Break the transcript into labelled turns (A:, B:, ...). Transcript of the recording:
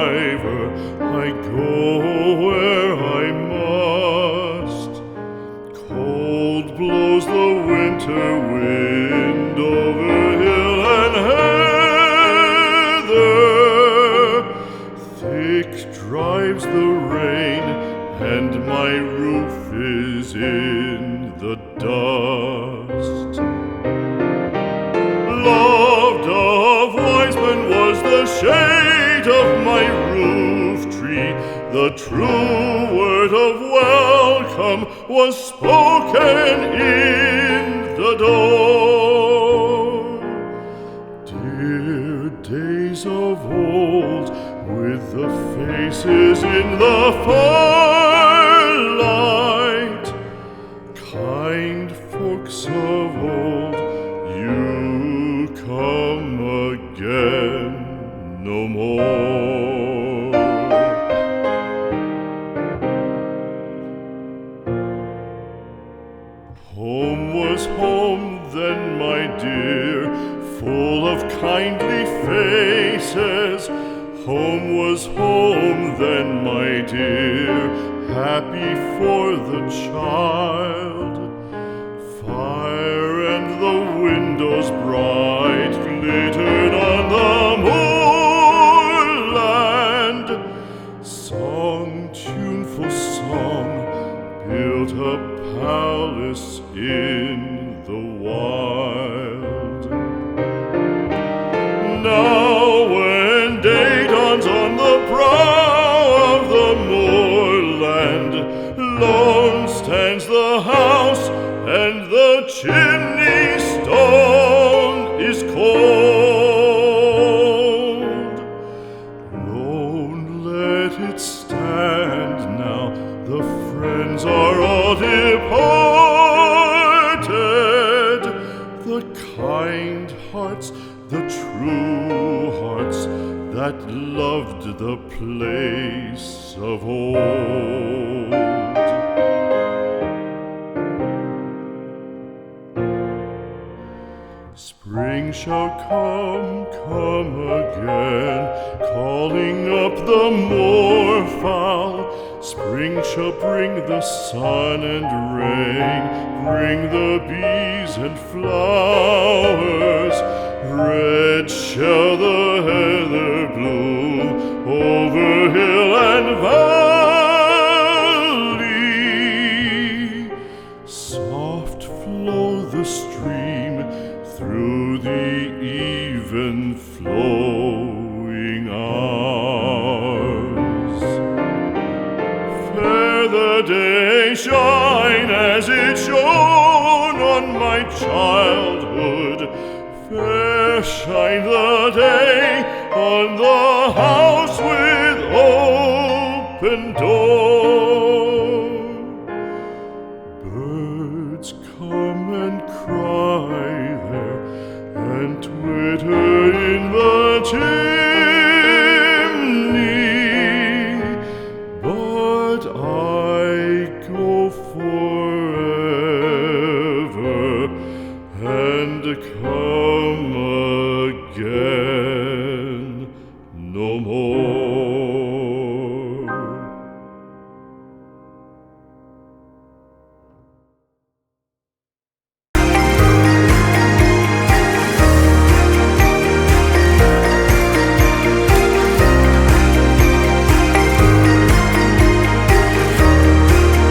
A: driver, I go where I must. Cold blows the winter wind over hill and heather. Thick drives the rain, and my roof is in the dust. Loved of wise men was the shade of my roof tree. The true word of welcome was spoken in the door. Dear days of old, with the faces in the firelight, kind folks of old, you come again no more. Home was home then, my dear, full of kindly faces. Home was home then, my dear, happy for the child. Fire and the windows bright glittered on the moorland. Song, tuneful song, built a palace in the wild. Now when day dawns on the brow of the moorland, lone stands the house, and the chimney stone is cold. Lone let it stand now, the friends are all departed. The kind hearts, the true hearts, that loved the place of old. Spring shall come again, calling up the moorfowl. Spring shall bring the sun and rain, bring the bees and flowers. Red shall the heather bloom over hill and valley. Soft flow the stream through the even flowing hours. Fair the day shine as it shone on my childhood. Fair shine the day on the house with open door.